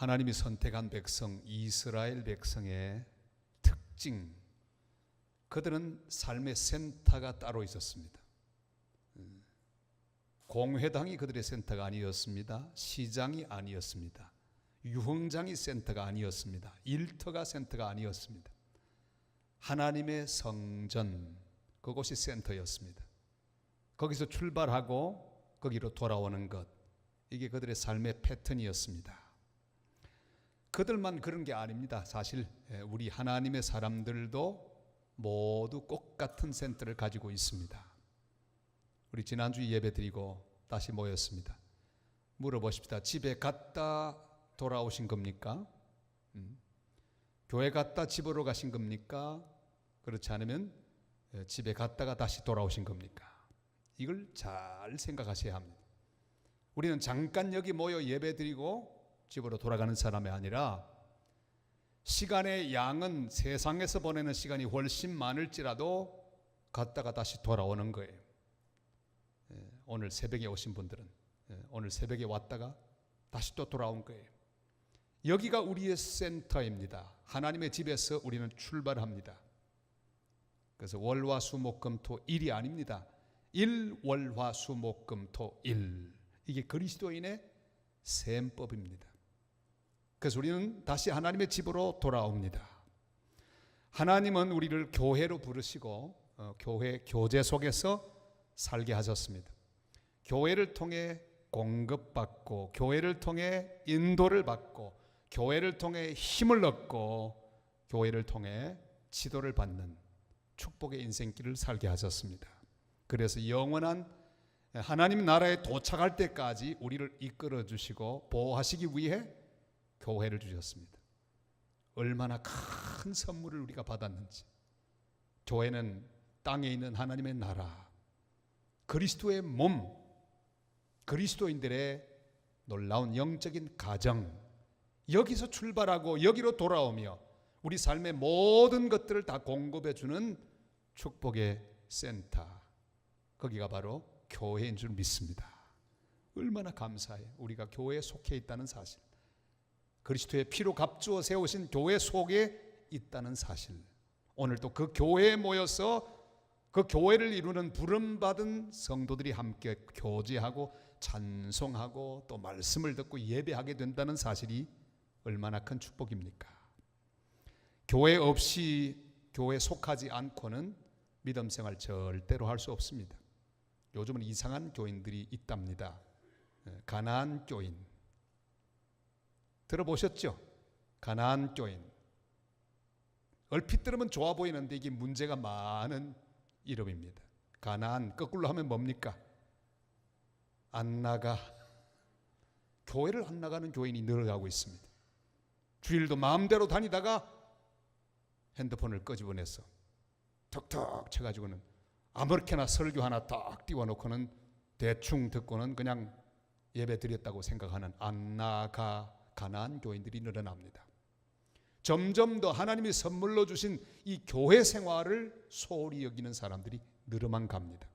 하나님이 선택한 백성, 이스라엘 백성의 특징, 그들은 삶의 센터가 따로 있었습니다. 공회당이 그들의 센터가 아니었습니다. 시장이 아니었습니다. 유흥장이 센터가 아니었습니다. 일터가 센터가 아니었습니다. 하나님의 성전, 그곳이 센터였습니다. 거기서 출발하고 거기로 돌아오는 것, 이게 그들의 삶의 패턴이었습니다. 그들만 그런 게 아닙니다. 사실 우리 하나님의 사람들도 모두 똑같은 센터를 가지고 있습니다. 우리 지난주 예배 드리고 다시 모였습니다. 물어보십시다. 집에 갔다 돌아오신 겁니까? 교회 갔다 집으로 가신 겁니까? 그렇지 않으면 집에 갔다가 다시 돌아오신 겁니까? 이걸 잘 생각하셔야 합니다. 우리는 잠깐 여기 모여 예배 드리고 집으로 돌아가는 사람이 아니라 시간의 양은 세상에서 보내는 시간이 훨씬 많을지라도 갔다가 다시 돌아오는 거예요. 오늘 새벽에 오신 분들은 오늘 새벽에 왔다가 다시 또 돌아온 거예요. 여기가 우리의 센터입니다. 하나님의 집에서 우리는 출발합니다. 그래서 월화수목금토일이 아닙니다. 일월화수목금토일, 이게 그리스도인의 셈법입니다. 그래서 우리는 다시 하나님의 집으로 돌아옵니다. 하나님은 우리를 교회로 부르시고 교회 교제 속에서 살게 하셨습니다. 교회를 통해 공급받고, 교회를 통해 인도를 받고, 교회를 통해 힘을 얻고, 교회를 통해 지도를 받는 축복의 인생길을 살게 하셨습니다. 그래서 영원한 하나님 나라에 도착할 때까지 우리를 이끌어 주시고 보호하시기 위해 교회를 주셨습니다. 얼마나 큰 선물을 우리가 받았는지. 교회는 땅에 있는 하나님의 나라, 그리스도의 몸, 그리스도인들의 놀라운 영적인 가정, 여기서 출발하고 여기로 돌아오며 우리 삶의 모든 것들을 다 공급해 주는 축복의 센터, 거기가 바로 교회인 줄 믿습니다. 얼마나 감사해요. 우리가 교회에 속해 있다는 사실, 그리스도의 피로 값주어 세우신 교회 속에 있다는 사실, 오늘 또 그 교회에 모여서 그 교회를 이루는 부름받은 성도들이 함께 교제하고 찬송하고 또 말씀을 듣고 예배하게 된다는 사실이 얼마나 큰 축복입니까? 교회 없이, 교회에 속하지 않고는 믿음 생활 절대로 할 수 없습니다. 요즘은 이상한 교인들이 있답니다. 가나안 교인 들어보셨죠? 가나안 교인. 얼핏 들으면 좋아 보이는데 이게 문제가 많은 이름입니다. 가나안 거꾸로 하면 뭡니까? 안 나가. 교회를 안 나가는 교인이 늘어가고 있습니다. 주일도 마음대로 다니다가 핸드폰을 끄집어내서 턱턱 쳐가지고는 아무렇게나 설교 하나 딱 띄워놓고는 대충 듣고는 그냥 예배 드렸다고 생각하는 안 나가 가나안 교인들이 늘어납니다. 점점 더 하나님이 선물로 주신 이 교회 생활을 소홀히 여기는 사람들이 늘어만 갑니다.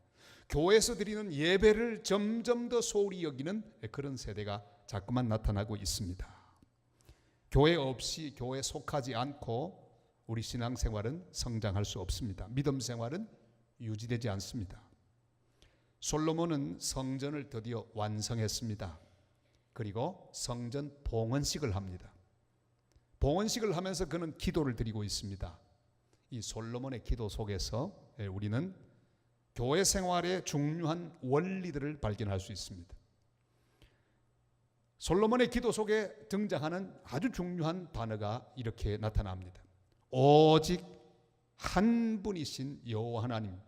교회에서 드리는 예배를 점점 더 소홀히 여기는 그런 세대가 자꾸만 나타나고 있습니다. 교회 없이, 교회에 속하지 않고 우리 신앙생활은 성장할 수 없습니다. 믿음 생활은 유지되지 않습니다. 솔로몬은 성전을 드디어 완성했습니다. 그리고 성전 봉헌식을 합니다. 봉헌식을 하면서 그는 기도를 드리고 있습니다. 이 솔로몬의 기도 속에서 우리는 교회 생활의 중요한 원리들을 발견할 수 있습니다. 솔로몬의 기도 속에 등장하는 아주 중요한 단어가 이렇게 나타납니다. 오직 한 분이신 여호와 하나님,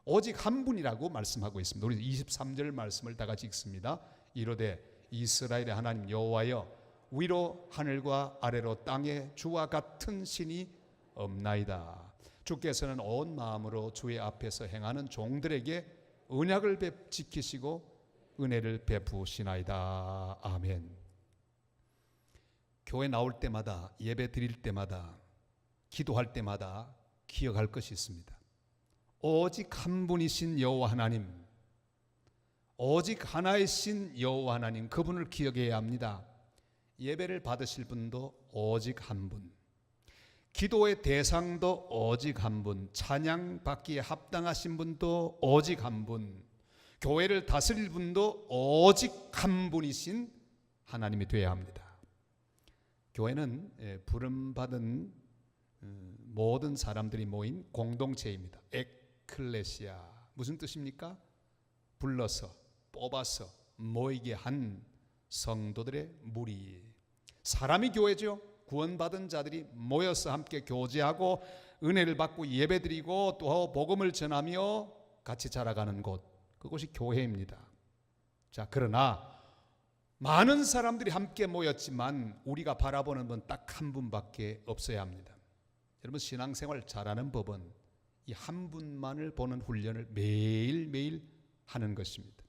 오직 한 분이라고 말씀하고 있습니다. 우리 23절 말씀을 다 같이 읽습니다. 이르되 이스라엘의 하나님 여호와여, 위로 하늘과 아래로 땅에 주와 같은 신이 없나이다. 주께서는 온 마음으로 주의 앞에서 행하는 종들에게 언약을 지키시고 은혜를 베푸시나이다. 아멘. 교회 나올 때마다, 예배 드릴 때마다, 기도할 때마다 기억할 것이 있습니다. 오직 한 분이신 여호와 하나님, 오직 하나의 신 여호와 하나님, 그분을 기억해야 합니다. 예배를 받으실 분도 오직 한 분, 기도의 대상도 오직 한 분, 찬양 받기에 합당하신 분도 오직 한 분, 교회를 다스릴 분도 오직 한 분이신 하나님이 되어야 합니다. 교회는 부름받은 모든 사람들이 모인 공동체입니다. 에클레시아, 무슨 뜻입니까? 불러서 뽑아서 모이게 한 성도들의 무리. 사람이 교회죠. 구원받은 자들이 모여서 함께 교제하고 은혜를 받고 예배드리고 또 복음을 전하며 같이 자라가는 곳, 그곳이 교회입니다. 자, 그러나 많은 사람들이 함께 모였지만 우리가 바라보는 분 딱 한 분밖에 없어야 합니다. 여러분, 신앙생활 잘하는 법은 이 한 분만을 보는 훈련을 매일매일 하는 것입니다.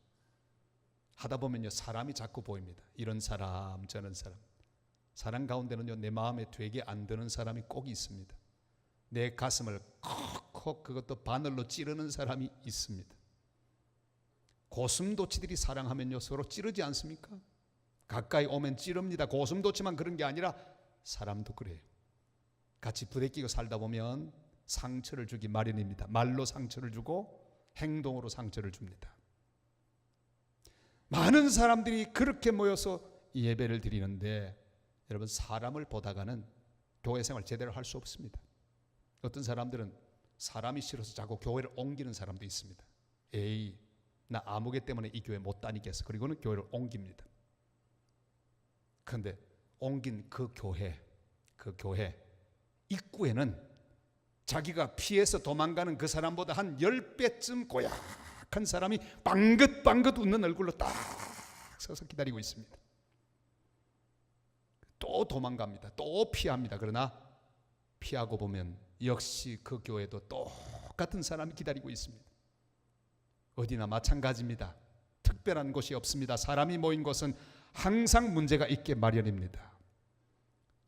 하다 보면요, 사람이 자꾸 보입니다. 이런 사람, 저런 사람. 사람 가운데는요, 내 마음에 되게 안 드는 사람이 꼭 있습니다. 내 가슴을 콕콕, 그것도 바늘로 찌르는 사람이 있습니다. 고슴도치들이 사랑하면요, 서로 찌르지 않습니까? 가까이 오면 찌릅니다. 고슴도치만 그런 게 아니라 사람도 그래요. 같이 부대끼고 살다 보면 상처를 주기 마련입니다. 말로 상처를 주고 행동으로 상처를 줍니다. 많은 사람들이 그렇게 모여서 예배를 드리는데 여러분, 사람을 보다가는 교회 생활 제대로 할 수 없습니다. 어떤 사람들은 사람이 싫어서 자꾸 교회를 옮기는 사람도 있습니다. 에이, 나 아무개 때문에 이 교회 못 다니겠어. 그리고는 교회를 옮깁니다. 그런데 옮긴 그 교회 입구에는 자기가 피해서 도망가는 그 사람보다 한 10배쯤 고약한 사람이 빵긋빵긋 웃는 얼굴로 딱 서서 기다리고 있습니다. 또 도망갑니다. 또 피합니다. 그러나 피하고 보면 역시 그 교회도 똑같은 사람이 기다리고 있습니다. 어디나 마찬가지입니다. 특별한 곳이 없습니다. 사람이 모인 곳은 항상 문제가 있게 마련입니다.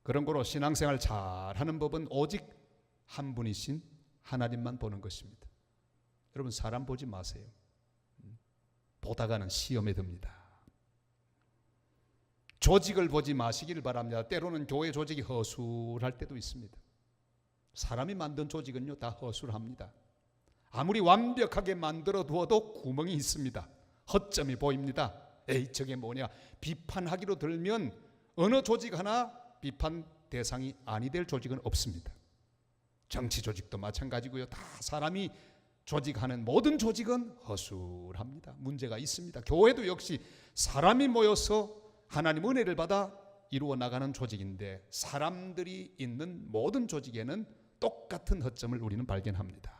그런 거로 신앙생활 잘하는 법은 오직 한 분이신 하나님만 보는 것입니다. 여러분, 사람 보지 마세요. 보다가는 시험에 듭니다. 조직을 보지 마시길 바랍니다. 때로는 교회 조직이 허술할 때도 있습니다. 사람이 만든 조직은요, 다 허술합니다. 아무리 완벽하게 만들어 두어도 구멍이 있습니다. 허점이 보입니다. 에이, 저게 뭐냐. 비판하기로 들면 어느 조직 하나 비판 대상이 아니 될 조직은 없습니다. 정치 조직도 마찬가지고요. 다 사람이 조직하는 모든 조직은 허술합니다. 문제가 있습니다. 교회도 역시 사람이 모여서 하나님 은혜를 받아 이루어 나가는 조직인데 사람들이 있는 모든 조직에는 똑같은 허점을 우리는 발견합니다.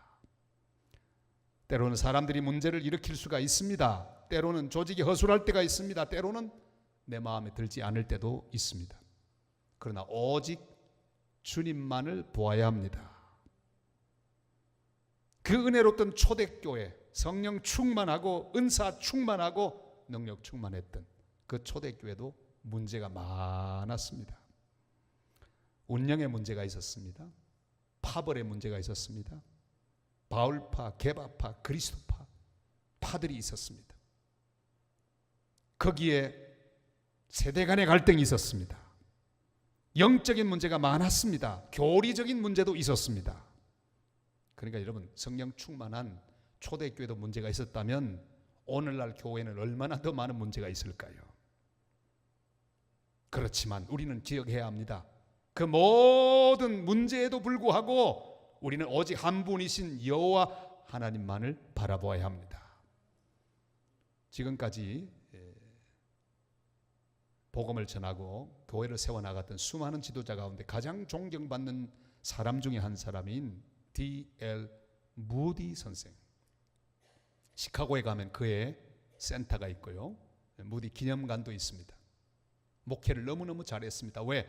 때로는 사람들이 문제를 일으킬 수가 있습니다. 때로는 조직이 허술할 때가 있습니다. 때로는 내 마음에 들지 않을 때도 있습니다. 그러나 오직 주님만을 보아야 합니다. 그 은혜롭던 초대교회, 성령 충만하고 은사 충만하고 능력 충만했던 그 초대교회도 문제가 많았습니다. 운영에 문제가 있었습니다. 파벌에 문제가 있었습니다. 바울파, 게바파, 그리스도파 파들이 있었습니다. 거기에 세대 간의 갈등이 있었습니다. 영적인 문제가 많았습니다. 교리적인 문제도 있었습니다. 그러니까 여러분, 성령 충만한 초대교회도 문제가 있었다면 오늘날 교회는 얼마나 더 많은 문제가 있을까요? 그렇지만 우리는 기억해야 합니다. 그 모든 문제에도 불구하고 우리는 오직 한 분이신 여호와 하나님만을 바라보아야 합니다. 지금까지 복음을 전하고 교회를 세워나갔던 수많은 지도자 가운데 가장 존경받는 사람 중에 한 사람인 D.L. 무디 선생. 시카고에 가면 그의 센터가 있고요, 무디 기념관도 있습니다. 목회를 너무너무 잘했습니다. 왜?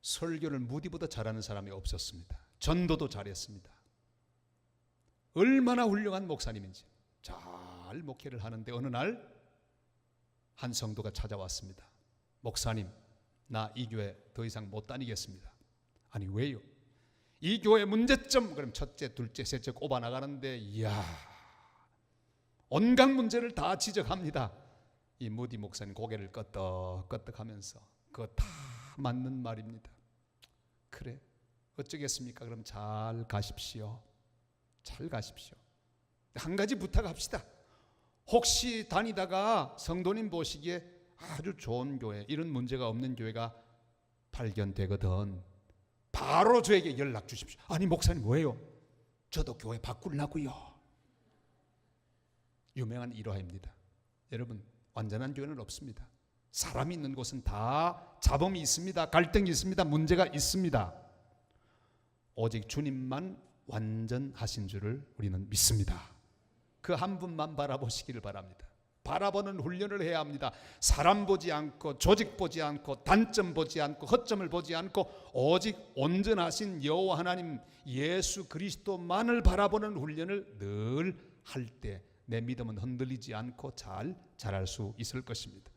설교를 무디보다 잘하는 사람이 없었습니다. 전도도 잘했습니다. 얼마나 훌륭한 목사님인지 잘 목회를 하는데 어느 날 한 성도가 찾아왔습니다. 목사님, 나 이 교회 더 이상 못 다니겠습니다. 아니, 왜요? 이 교회 문제점, 그럼 첫째, 둘째, 셋째 꼽아 나가는데 이야, 온갖 문제를 다 지적합니다. 이 무디 목사님 고개를 끄덕끄덕하면서 그거 다 맞는 말입니다. 그래, 어쩌겠습니까? 그럼 잘 가십시오. 잘 가십시오. 한 가지 부탁합시다. 혹시 다니다가 성도님 보시기에 아주 좋은 교회, 이런 문제가 없는 교회가 발견되거든 바로 저에게 연락 주십시오. 아니 목사님 뭐예요? 저도 교회 바꾸려고요. 유명한 일화입니다. 여러분, 완전한 교회는 없습니다. 사람이 있는 곳은 다 잡음이 있습니다. 갈등이 있습니다. 문제가 있습니다. 오직 주님만 완전하신 줄을 우리는 믿습니다. 그 한 분만 바라보시기를 바랍니다. 바라보는 훈련을 해야 합니다. 사람 보지 않고, 조직 보지 않고, 단점 보지 않고, 허점을 보지 않고, 오직 온전하신 여호와 하나님 예수 그리스도만을 바라보는 훈련을 늘 할 때 내 믿음은 흔들리지 않고 잘 자랄 수 있을 것입니다.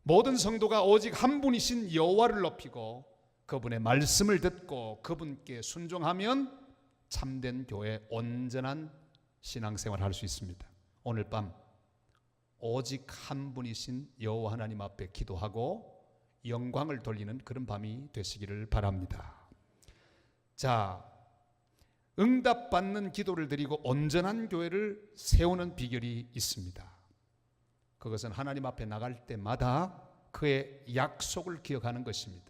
모든 성도가 오직 한 분이신 여호와를 높이고 그분의 말씀을 듣고 그분께 순종하면 참된 교회, 온전한 신앙생활을 할 수 있습니다. 오늘 밤 오직 한 분이신 여호와 하나님 앞에 기도하고 영광을 돌리는 그런 밤이 되시기를 바랍니다. 자, 응답받는 기도를 드리고 온전한 교회를 세우는 비결이 있습니다. 그것은 하나님 앞에 나갈 때마다 그의 약속을 기억하는 것입니다.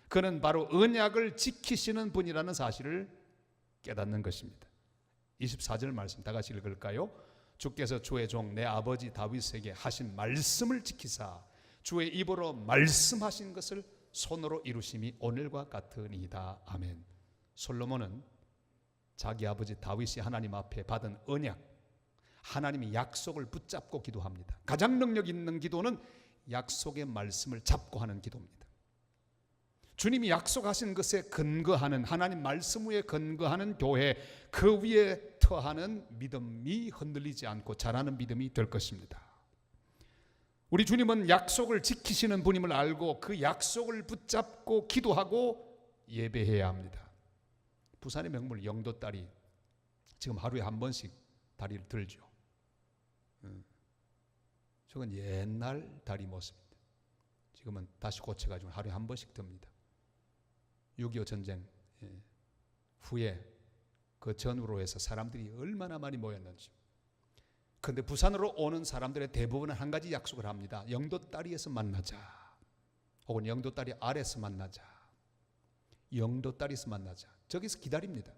그는 바로 언약을 지키시는 분이라는 사실을 깨닫는 것입니다. 24절 말씀 다 같이 읽을까요? 주께서 주의 종 내 아버지 다윗에게 하신 말씀을 지키사 주의 입으로 말씀하신 것을 손으로 이루심이 오늘과 같으니이다. 아멘. 솔로몬은 자기 아버지 다윗이 하나님 앞에 받은 언약, 하나님의 약속을 붙잡고 기도합니다. 가장 능력 있는 기도는 약속의 말씀을 잡고 하는 기도입니다. 주님이 약속하신 것에 근거하는, 하나님 말씀 위에 근거하는 교회, 그 위에 터하는 믿음이 흔들리지 않고 자라는 믿음이 될 것입니다. 우리 주님은 약속을 지키시는 분임을 알고 그 약속을 붙잡고 기도하고 예배해야 합니다. 부산의 명물 영도다리, 지금 하루에 한 번씩 다리를 들죠. 저건 옛날 다리 모습입니다. 지금은 다시 고쳐가지고 하루에 한 번씩 듭니다. 6.25 전쟁 후에 그 전후로 해서 사람들이 얼마나 많이 모였는지. 그런데 부산으로 오는 사람들의 대부분은 한 가지 약속을 합니다. 영도다리에서 만나자, 혹은 영도다리 아래에서 만나자, 영도다리에서 만나자. 저기서 기다립니다.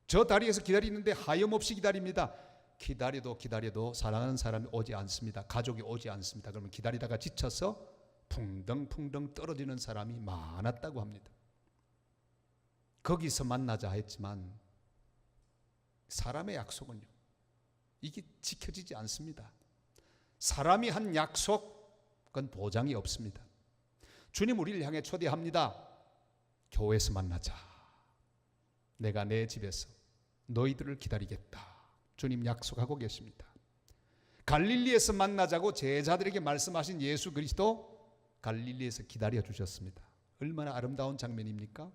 저 다리에서 기다리는데 하염없이 기다립니다. 기다려도 사랑하는 사람이 오지 않습니다. 가족이 오지 않습니다. 그러면 기다리다가 지쳐서 풍덩풍덩 떨어지는 사람이 많았다고 합니다. 거기서 만나자 했지만 사람의 약속은요, 이게 지켜지지 않습니다. 사람이 한 약속은 보장이 없습니다. 주님 우리를 향해 초대합니다. 교회에서 만나자. 내가 내 집에서 너희들을 기다리겠다. 주님 약속하고 계십니다. 갈릴리에서 만나자고 제자들에게 말씀하신 예수 그리스도 갈릴리에서 기다려 주셨습니다. 얼마나 아름다운 장면입니까?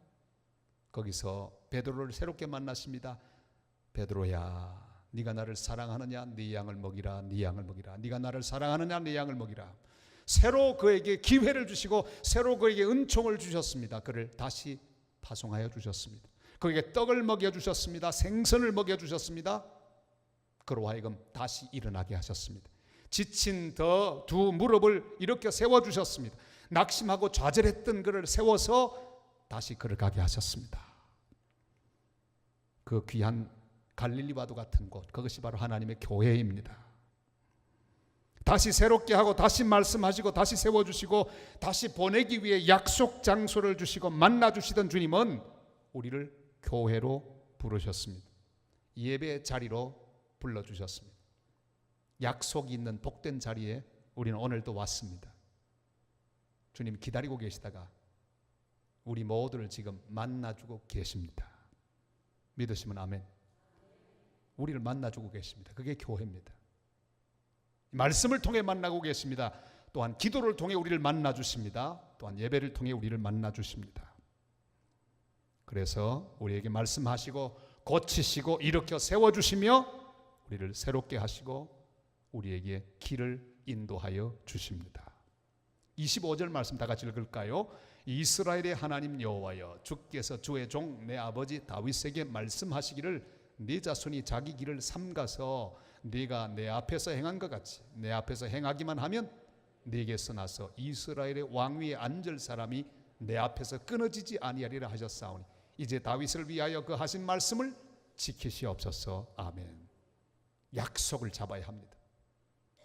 거기서 베드로를 새롭게 만났습니다. 베드로야, 네가 나를 사랑하느냐? 네 양을 먹이라. 네 양을 먹이라. 네가 나를 사랑하느냐? 네 양을 먹이라. 새로 그에게 기회를 주시고 새로 그에게 은총을 주셨습니다. 그를 다시 파송하여 주셨습니다. 그에게 떡을 먹여주셨습니다. 생선을 먹여주셨습니다. 그로 하여금 다시 일어나게 하셨습니다. 지친 두 무릎을 일으켜 세워주셨습니다. 낙심하고 좌절했던 그를 세워서 다시 그를 가게 하셨습니다. 그 귀한 갈릴리와도 같은 곳, 그것이 바로 하나님의 교회입니다. 다시 새롭게 하고 다시 말씀하시고 다시 세워주시고 다시 보내기 위해 약속 장소를 주시고 만나주시던 주님은 우리를 교회로 부르셨습니다. 예배 자리로 불러주셨습니다. 약속이 있는 복된 자리에 우리는 오늘도 왔습니다. 주님 기다리고 계시다가 우리 모두를 지금 만나주고 계십니다. 믿으시면 아멘. 우리를 만나주고 계십니다. 그게 교회입니다. 말씀을 통해 만나고 계십니다. 또한 기도를 통해 우리를 만나주십니다. 또한 예배를 통해 우리를 만나주십니다. 그래서 우리에게 말씀하시고 고치시고 일으켜 세워주시며 우리를 새롭게 하시고 우리에게 길을 인도하여 주십니다. 25절 말씀 다 같이 읽을까요? 이스라엘의 하나님 여호와여, 주께서 주의 종 내 아버지 다윗에게 말씀하시기를 네 자손이 자기 길을 삼가서 네가 내 앞에서 행한 것 같이 내 앞에서 행하기만 하면 네게서 나서 이스라엘의 왕위에 앉을 사람이 내 앞에서 끊어지지 아니하리라 하셨사오니 이제 다윗을 위하여 그 하신 말씀을 지키시옵소서. 아멘. 약속을 잡아야 합니다.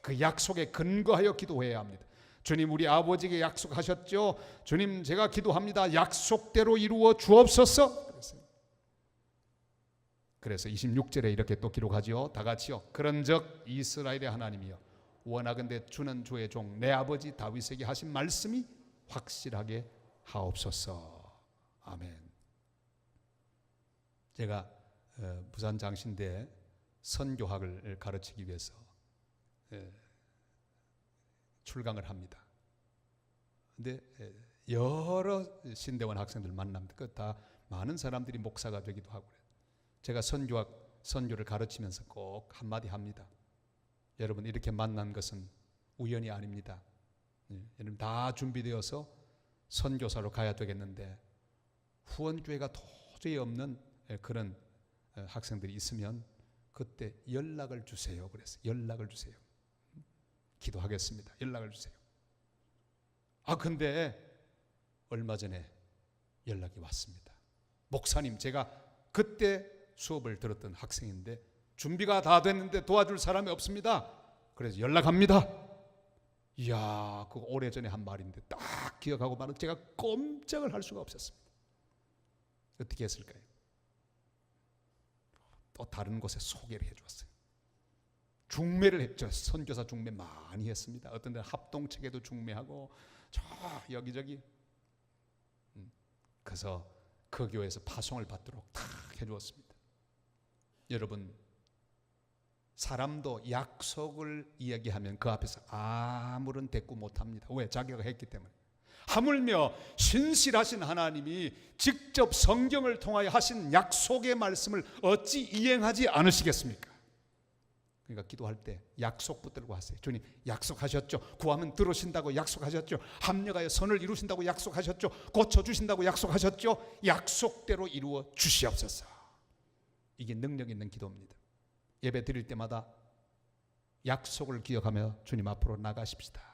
그 약속에 근거하여 기도해야 합니다. 주님, 우리 아버지에게 약속하셨죠? 주님, 제가 기도합니다. 약속대로 이루어 주옵소서. 그래서 26절에 이렇게 또 기록하지요. 다 같이요. 그런즉 이스라엘의 하나님이여, 원하건대 주는 주의 종 내 아버지 다윗에게 하신 말씀이 확실하게 하옵소서. 아멘. 제가 부산 장신대 선교학을 가르치기 위해서 출강을 합니다. 근데 여러 신대원 학생들 만납니다. 그 다 많은 사람들이 목사가 되기도 하고 그래요. 제가 선교를 가르치면서 꼭 한마디 합니다. 여러분, 이렇게 만난 것은 우연이 아닙니다. 여러분 다 준비되어서 선교사로 가야 되겠는데 후원교회가 도저히 없는 그런 학생들이 있으면 그때 연락을 주세요. 그래서 연락을 주세요. 기도하겠습니다. 연락을 주세요. 근데 얼마 전에 연락이 왔습니다. 목사님, 제가 그때 수업을 들었던 학생인데 준비가 다 됐는데 도와줄 사람이 없습니다. 그래서 연락합니다. 이야, 그거 오래전에 한 말인데 딱 기억하고 말은 제가 꼼짝을 할 수가 없었습니다. 어떻게 했을까요? 또 다른 곳에 소개를 해주었어요. 중매를 했죠. 선교사 중매 많이 했습니다. 어떤 데는 합동체계도 중매하고 저 여기저기. 그래서 그 교회에서 파송을 받도록 다 해주었습니다. 여러분, 사람도 약속을 이야기하면 그 앞에서 아무런 대꾸 못합니다. 왜? 자기가 했기 때문에. 하물며 신실하신 하나님이 직접 성경을 통하여 하신 약속의 말씀을 어찌 이행하지 않으시겠습니까? 그러니까 기도할 때 약속 붙들고 하세요. 주님, 약속하셨죠. 구하면 들으신다고 약속하셨죠. 합력하여 선을 이루신다고 약속하셨죠. 고쳐주신다고 약속하셨죠. 약속대로 이루어 주시옵소서. 이게 능력 있는 기도입니다. 예배 드릴 때마다 약속을 기억하며 주님 앞으로 나가십시다.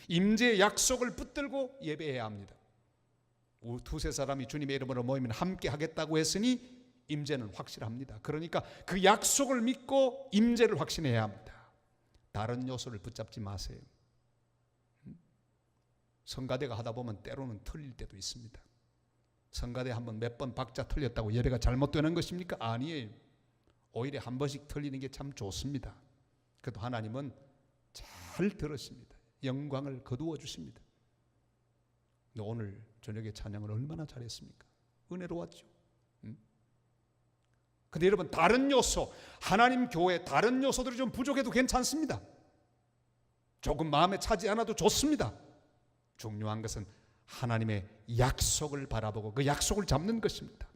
임재의 약속을 붙들고 예배해야 합니다. 두세 사람이 주님의 이름으로 모이면 함께 하겠다고 했으니 임재는 확실합니다. 그러니까 그 약속을 믿고 임재를 확신해야 합니다. 다른 요소를 붙잡지 마세요. 성가대가 하다 보면 때로는 틀릴 때도 있습니다. 성가대 한번 몇 번 박자 틀렸다고 예배가 잘못되는 것입니까? 아니에요. 오히려 한 번씩 틀리는 게 참 좋습니다. 그래도 하나님은 잘 들으십니다. 영광을 거두어 주십니다. 근데 오늘 저녁에 찬양을 얼마나 잘했습니까? 은혜로웠죠. 근데 여러분, 다른 요소, 하나님 교회 다른 요소들이 좀 부족해도 괜찮습니다. 조금 마음에 차지 않아도 좋습니다. 중요한 것은 하나님의 약속을 바라보고 그 약속을 잡는 것입니다.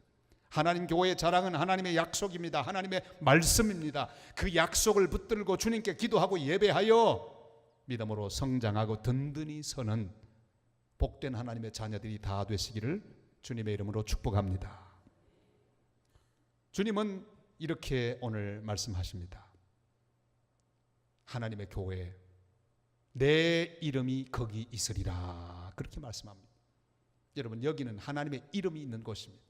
하나님 교회의 자랑은 하나님의 약속입니다. 하나님의 말씀입니다. 그 약속을 붙들고 주님께 기도하고 예배하여 믿음으로 성장하고 든든히 서는 복된 하나님의 자녀들이 다 되시기를 주님의 이름으로 축복합니다. 주님은 이렇게 오늘 말씀하십니다. 하나님의 교회, 내 이름이 거기 있으리라, 그렇게 말씀합니다. 여러분, 여기는 하나님의 이름이 있는 곳입니다.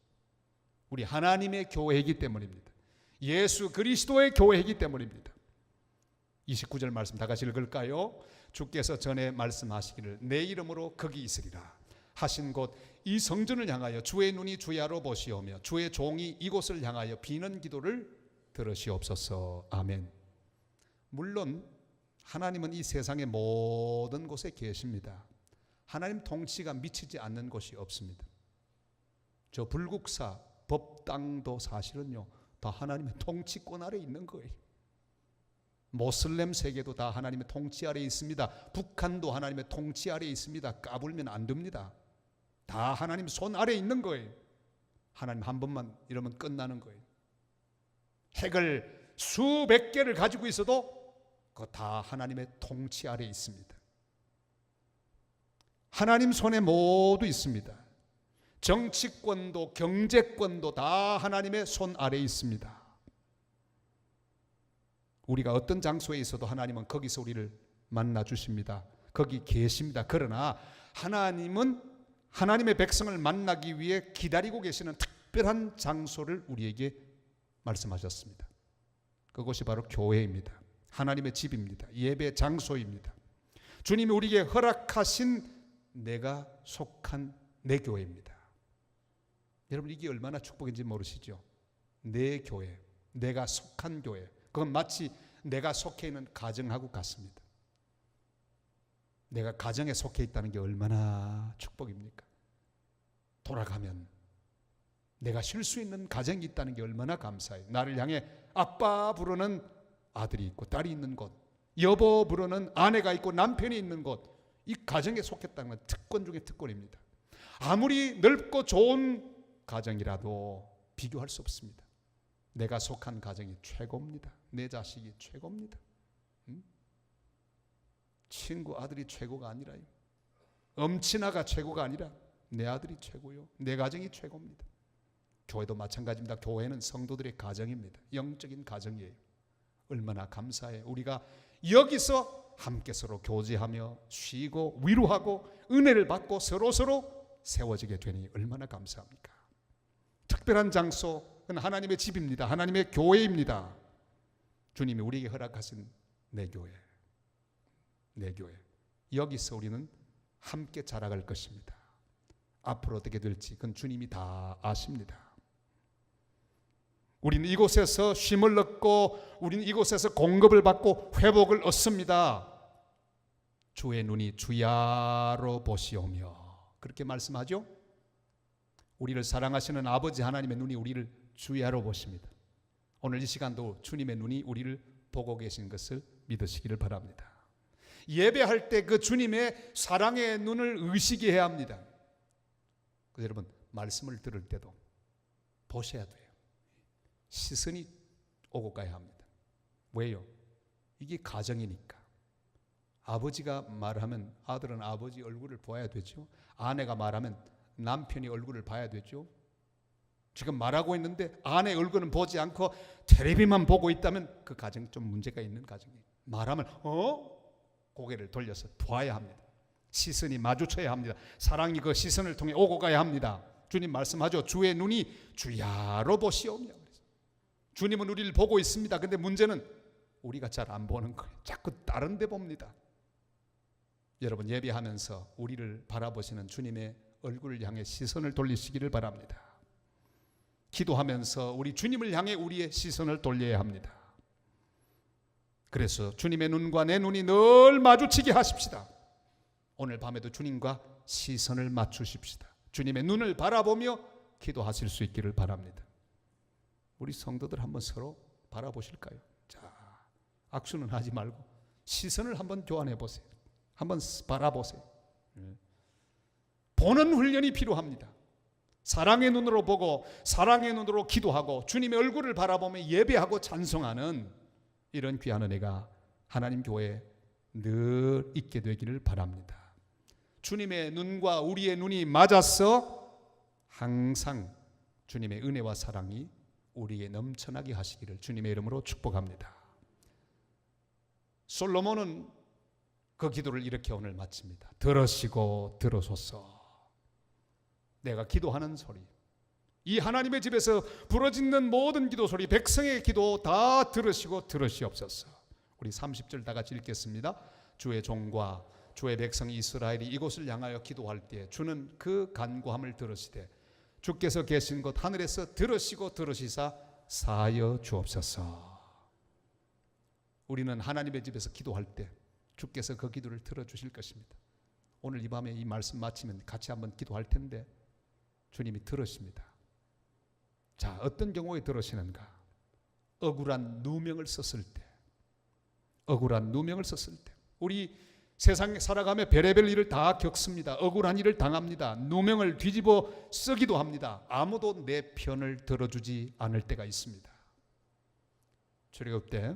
우리 하나님의 교회이기 때문입니다. 예수 그리스도의 교회이기 때문입니다. 29절 말씀 다 같이 읽을까요? 주께서 전에 말씀하시기를 내 이름으로 거기 있으리라 하신 곳 이 성전을 향하여 주의 눈이 주야로 보시오며 주의 종이 이곳을 향하여 비는 기도를 들으시옵소서. 아멘. 물론 하나님은 이 세상의 모든 곳에 계십니다. 하나님 통치가 미치지 않는 곳이 없습니다. 저 불국사 법당도 사실은요 다 하나님의 통치권 아래 있는 거예요. 모슬렘 세계도 다 하나님의 통치 아래 있습니다. 북한도 하나님의 통치 아래 있습니다. 까불면 안 됩니다. 다 하나님 손 아래 있는 거예요. 하나님 한 번만 이러면 끝나는 거예요. 핵을 수백 개를 가지고 있어도 그거 다 하나님의 통치 아래 있습니다. 하나님 손에 모두 있습니다. 정치권도 경제권도 다 하나님의 손 아래에 있습니다. 우리가 어떤 장소에 있어도 하나님은 거기서 우리를 만나 주십니다. 거기 계십니다. 그러나 하나님은 하나님의 백성을 만나기 위해 기다리고 계시는 특별한 장소를 우리에게 말씀하셨습니다. 그것이 바로 교회입니다. 하나님의 집입니다. 예배 장소입니다. 주님이 우리에게 허락하신 내가 속한 내 교회입니다. 여러분, 이게 얼마나 축복인지 모르시죠? 내 교회, 내가 속한 교회, 그건 마치 내가 속해 있는 가정하고 같습니다. 내가 가정에 속해 있다는 게 얼마나 축복입니까? 돌아가면 내가 쉴 수 있는 가정이 있다는 게 얼마나 감사해요. 나를 향해 아빠 부르는 아들이 있고 딸이 있는 곳, 여보 부르는 아내가 있고 남편이 있는 곳, 이 가정에 속했다는 건 특권 중에 특권입니다. 아무리 넓고 좋은 가정이라도 비교할 수 없습니다. 내가 속한 가정이 최고입니다. 내 자식이 최고입니다. 친구 아들이 최고가 아니라요. 엄친아가 최고가 아니라 내 아들이 최고요. 내 가정이 최고입니다. 교회도 마찬가지입니다. 교회는 성도들의 가정입니다. 영적인 가정이에요. 얼마나 감사해요. 우리가 여기서 함께 서로 교제하며 쉬고 위로하고 은혜를 받고 서로 세워지게 되니 얼마나 감사합니까? 특별한 장소는 하나님의 집입니다. 하나님의 교회입니다. 주님이 우리에게 허락하신 내 교회, 내 교회. 여기서 우리는 함께 자라갈 것입니다. 앞으로 어떻게 될지 그건 주님이 다 아십니다. 우리는 이곳에서 쉼을 얻고 우리는 이곳에서 공급을 받고 회복을 얻습니다. 주의 눈이 주야로 보시오며 그렇게 말씀하죠. 우리를 사랑하시는 아버지 하나님의 눈이 우리를 주야로 보십니다. 오늘 이 시간도 주님의 눈이 우리를 보고 계신 것을 믿으시기를 바랍니다. 예배할 때 그 주님의 사랑의 눈을 의식해야 합니다. 그래서 여러분, 말씀을 들을 때도 보셔야 돼요. 시선이 오고 가야 합니다. 왜요? 이게 가정이니까. 아버지가 말하면 아들은 아버지 얼굴을 보아야 되죠. 아내가 말하면 남편이 얼굴을 봐야 되죠. 지금 말하고 있는데 아내 얼굴은 보지 않고 텔레비만 보고 있다면 그 가정 좀 문제가 있는 가정이에요. 말하면 고개를 돌려서 봐야 합니다. 시선이 마주쳐야 합니다. 사랑이 그 시선을 통해 오고 가야 합니다. 주님 말씀하죠. 주의 눈이 주야로 보시오며. 주님은 우리를 보고 있습니다. 근데 문제는 우리가 잘 안 보는 거예요. 자꾸 다른 데 봅니다. 여러분, 예배하면서 우리를 바라보시는 주님의 얼굴을 향해 시선을 돌리시기를 바랍니다. 기도하면서 우리 주님을 향해 우리의 시선을 돌려야 합니다. 그래서 주님의 눈과 내 눈이 늘 마주치게 하십시다. 오늘 밤에도 주님과 시선을 맞추십시다. 주님의 눈을 바라보며 기도하실 수 있기를 바랍니다. 우리 성도들 한번 서로 바라보실까요? 자, 악수는 하지 말고 시선을 한번 교환해 보세요. 한번 바라보세요. 보는 훈련이 필요합니다. 사랑의 눈으로 보고 사랑의 눈으로 기도하고 주님의 얼굴을 바라보며 예배하고 찬송하는 이런 귀한 은혜가 하나님 교회에 늘 있게 되기를 바랍니다. 주님의 눈과 우리의 눈이 맞아서 항상 주님의 은혜와 사랑이 우리에게 넘쳐나게 하시기를 주님의 이름으로 축복합니다. 솔로몬은 그 기도를 이렇게 오늘 마칩니다. 들으시고 들으소서. 내가 기도하는 소리, 이 하나님의 집에서 부르짖는 모든 기도 소리, 백성의 기도 다 들으시고 들으시옵소서. 우리 30절 다 같이 읽겠습니다. 주의 종과 주의 백성 이스라엘이 이곳을 향하여 기도할 때 주는 그 간구함을 들으시되 주께서 계신 곳 하늘에서 들으시고 들으시사 사하여 주옵소서. 우리는 하나님의 집에서 기도할 때 주께서 그 기도를 들어주실 것입니다. 오늘 이 밤에 이 말씀 마치면 같이 한번 기도할 텐데 주님이 들으십니다. 자, 어떤 경우에 들으시는가? 억울한 누명을 썼을 때, 억울한 누명을 썼을 때. 우리 세상에 살아가며 별의별 일을 다 겪습니다. 억울한 일을 당합니다. 누명을 뒤집어 쓰기도 합니다. 아무도 내 편을 들어주지 않을 때가 있습니다. 출애굽 때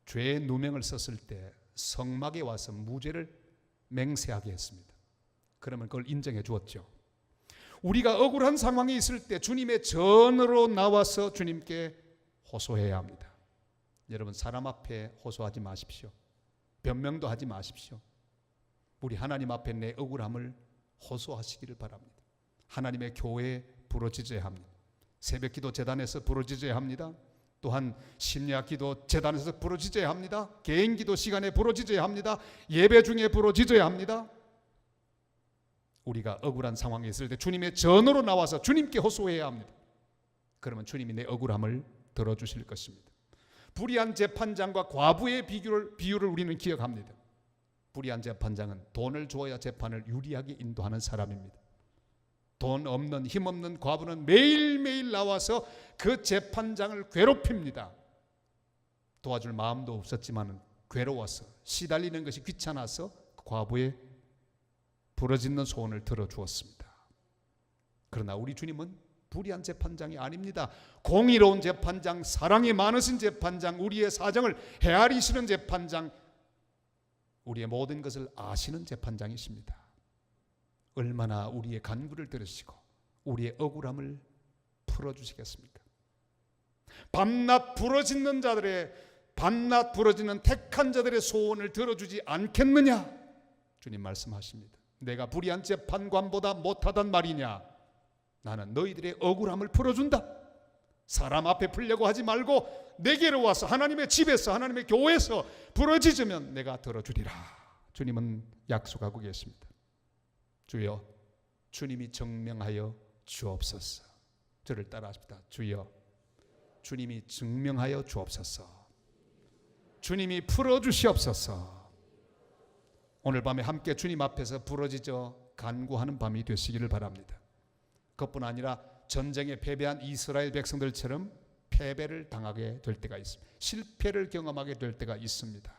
죄의 누명을 썼을 때 성막에 와서 무죄를 맹세하게 했습니다. 그러면 그걸 인정해 주었죠. 우리가 억울한 상황에 있을 때 주님의 전으로 나와서 주님께 호소해야 합니다. 여러분, 사람 앞에 호소하지 마십시오. 변명도 하지 마십시오. 우리 하나님 앞에 내 억울함을 호소하시기를 바랍니다. 하나님의 교회에 부르짖어야 합니다. 새벽기도 재단에서 부르짖어야 합니다. 또한 심야기도 재단에서 부르짖어야 합니다. 개인기도 시간에 부르짖어야 합니다. 예배 중에 부르짖어야 합니다. 우리가 억울한 상황에 있을 때 주님의 전으로 나와서 주님께 호소해야 합니다. 그러면 주님이 내 억울함을 들어주실 것입니다. 불의한 재판장과 과부의 비유를 우리는 기억합니다. 불의한 재판장은 돈을 주어야 재판을 유리하게 인도하는 사람입니다. 돈 없는 힘없는 과부는 매일매일 나와서 그 재판장을 괴롭힙니다. 도와줄 마음도 없었지만 괴로워서 시달리는 것이 귀찮아서 과부의 부러지는 소원을 들어주었습니다. 그러나 우리 주님은 불의한 재판장이 아닙니다. 공의로운 재판장, 사랑이 많으신 재판장, 우리의 사정을 헤아리시는 재판장, 우리의 모든 것을 아시는 재판장이십니다. 얼마나 우리의 간구를 들으시고 우리의 억울함을 풀어주시겠습니까? 밤낮 부러지는 택한 자들의 소원을 들어주지 않겠느냐? 주님 말씀하십니다. 내가 불의한 재판관보다 못하단 말이냐? 나는 너희들의 억울함을 풀어준다. 사람 앞에 풀려고 하지 말고 내게로 와서 하나님의 집에서, 하나님의 교회에서 부르짖으면 내가 들어주리라. 주님은 약속하고 계십니다. 주여, 주님이 증명하여 주옵소서. 저를 따라하십니다. 주여, 주님이 증명하여 주옵소서. 주님이 풀어주시옵소서. 오늘 밤에 함께 주님 앞에서 부르짖어 간구하는 밤이 되시기를 바랍니다. 그것뿐 아니라 전쟁에 패배한 이스라엘 백성들처럼 패배를 당하게 될 때가 있습니다. 실패를 경험하게 될 때가 있습니다.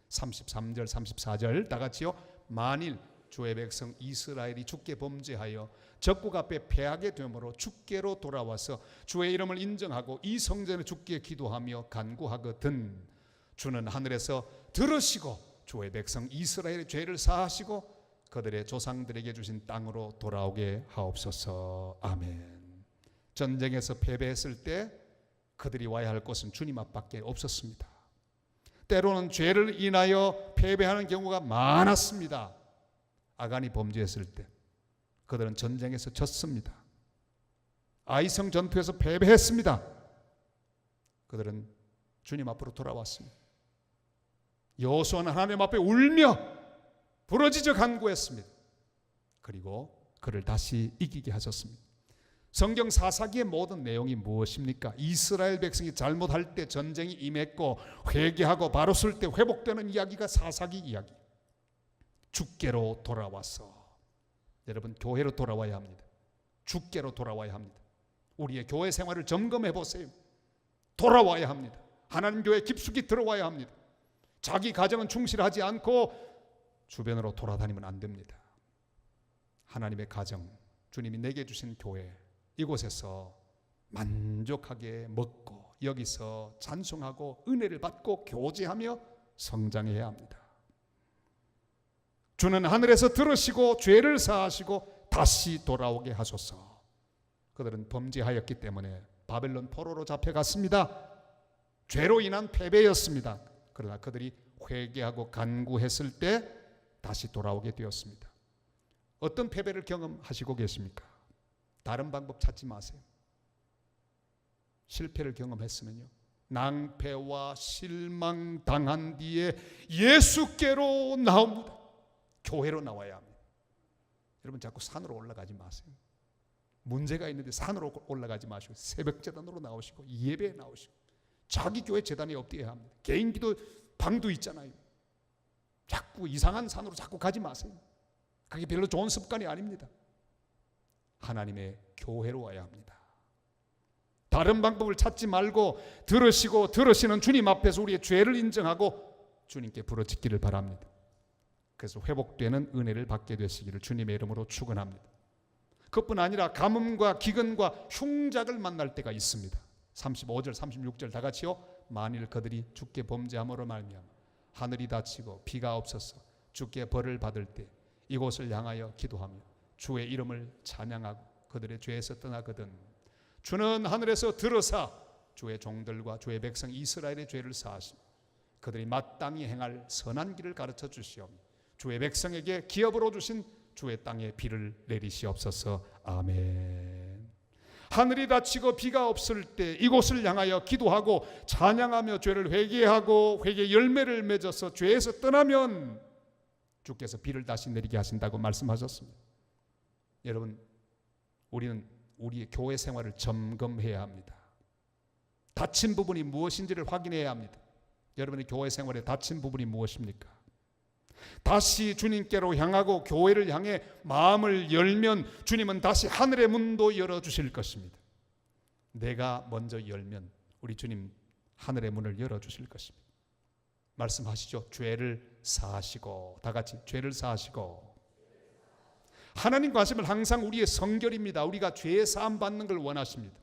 33절 34절 다 같이요. 만일 주의 백성 이스라엘이 주께 범죄하여 적국 앞에 패하게 되므로 주께로 돌아와서 주의 이름을 인정하고 이 성전에 주께 기도하며 간구하거든 주는 하늘에서 들으시고 주의 백성 이스라엘의 죄를 사하시고 그들의 조상들에게 주신 땅으로 돌아오게 하옵소서. 아멘. 전쟁에서 패배했을 때 그들이 와야 할 곳은 주님 앞밖에 없었습니다. 때로는 죄를 인하여 패배하는 경우가 많았습니다. 아간이 범죄했을 때 그들은 전쟁에서 졌습니다. 아이성 전투에서 패배했습니다. 그들은 주님 앞으로 돌아왔습니다. 여호수아는 하나님 앞에 울며 부르짖어 간구했습니다. 그리고 그를 다시 이기게 하셨습니다. 성경 사사기의 모든 내용이 무엇입니까? 이스라엘 백성이 잘못할 때 전쟁이 임했고 회개하고 바로 쓸 때 회복되는 이야기가 사사기 이야기. 주께로 돌아와서, 여러분 교회로 돌아와야 합니다. 주께로 돌아와야 합니다. 우리의 교회 생활을 점검해 보세요. 돌아와야 합니다. 하나님 교회 깊숙이 들어와야 합니다. 자기 가정은 충실하지 않고 주변으로 돌아다니면 안 됩니다. 하나님의 가정, 주님이 내게 주신 교회, 이곳에서 만족하게 먹고 여기서 찬송하고 은혜를 받고 교제하며 성장해야 합니다. 주는 하늘에서 들으시고 죄를 사하시고 다시 돌아오게 하소서. 그들은 범죄하였기 때문에 바벨론 포로로 잡혀갔습니다. 죄로 인한 패배였습니다. 그러나 그들이 회개하고 간구했을 때 다시 돌아오게 되었습니다. 어떤 패배를 경험하시고 계십니까? 다른 방법 찾지 마세요. 실패를 경험했으면요, 낭패와 실망당한 뒤에 예수께로 나옵니다. 교회로 나와야 합니다. 여러분 자꾸 산으로 올라가지 마세요. 문제가 있는데 산으로 올라가지 마시고 새벽 재단으로 나오시고 예배에 나오시고 자기 교회 재단에 엎드려야 합니다. 개인 기도 방도 있잖아요. 자꾸 이상한 산으로 자꾸 가지 마세요. 그게 별로 좋은 습관이 아닙니다. 하나님의 교회로 와야 합니다. 다른 방법을 찾지 말고 들으시는 주님 앞에서 우리의 죄를 인정하고 주님께 부르짖기를 바랍니다. 그래서 회복되는 은혜를 받게 되시기를 주님의 이름으로 축원합니다. 그것뿐 아니라 가뭄과 기근과 흉작을 만날 때가 있습니다. 35절 36절 다 같이요. 만일 그들이 주께 범죄함으로 말미암아 하늘이 닫히고 비가 없어서 주께 벌을 받을 때 이곳을 향하여 기도하며 주의 이름을 찬양하고 그들의 죄에서 떠나거든 주는 하늘에서 들으사 주의 종들과 주의 백성 이스라엘의 죄를 사하시며 그들이 마땅히 행할 선한 길을 가르쳐 주시오며 주의 백성에게 기업으로 주신 주의 땅에 비를 내리시옵소서. 아멘. 하늘이 닫히고 비가 없을 때 이곳을 향하여 기도하고 찬양하며 죄를 회개하고 회개 열매를 맺어서 죄에서 떠나면 주께서 비를 다시 내리게 하신다고 말씀하셨습니다. 여러분, 우리는 우리의 교회 생활을 점검해야 합니다. 다친 부분이 무엇인지를 확인해야 합니다. 여러분의 교회 생활에 다친 부분이 무엇입니까? 다시 주님께로 향하고 교회를 향해 마음을 열면 주님은 다시 하늘의 문도 열어주실 것입니다. 내가 먼저 열면 우리 주님 하늘의 문을 열어주실 것입니다. 말씀하시죠. 죄를 사하시고, 다 같이 죄를 사하시고. 하나님 관심은 항상 우리의 성결입니다. 우리가 죄 사함 받는 걸 원하십니다.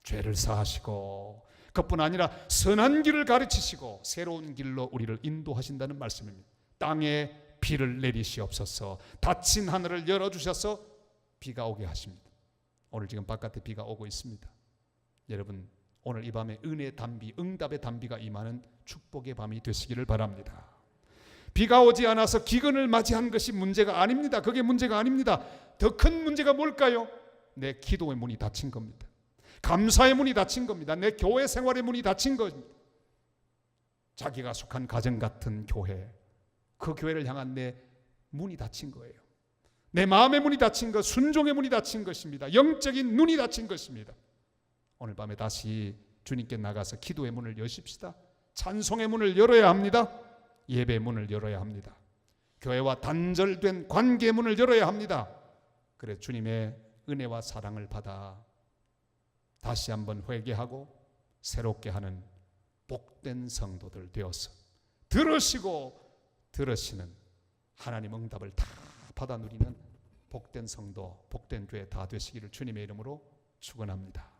죄를 사하시고 그뿐 아니라 선한 길을 가르치시고 새로운 길로 우리를 인도하신다는 말씀입니다. 땅에 비를 내리시옵소서. 닫힌 하늘을 열어주셔서 비가 오게 하십니다. 오늘 지금 바깥에 비가 오고 있습니다. 여러분, 오늘 이 밤에 은혜의 단비, 응답의 단비가 임하는 축복의 밤이 되시기를 바랍니다. 비가 오지 않아서 기근을 맞이한 것이 문제가 아닙니다. 그게 문제가 아닙니다. 더 큰 문제가 뭘까요? 내 기도의 문이 닫힌 겁니다. 감사의 문이 닫힌 겁니다. 내 교회 생활의 문이 닫힌 겁니다. 자기가 속한 가정 같은 교회, 그 교회를 향한 내 문이 닫힌 거예요. 내 마음의 문이 닫힌 것, 순종의 문이 닫힌 것입니다. 영적인 눈이 닫힌 것입니다. 오늘 밤에 다시 주님께 나가서 기도의 문을 여십시다. 찬송의 문을 열어야 합니다. 예배의 문을 열어야 합니다. 교회와 단절된 관계의 문을 열어야 합니다. 그래 주님의 은혜와 사랑을 받아 다시 한번 회개하고 새롭게 하는 복된 성도들 되어서 들으시고 들으시는 하나님 응답을 다 받아 누리는 복된 성도, 복된 교회 다 되시기를 주님의 이름으로 축원합니다.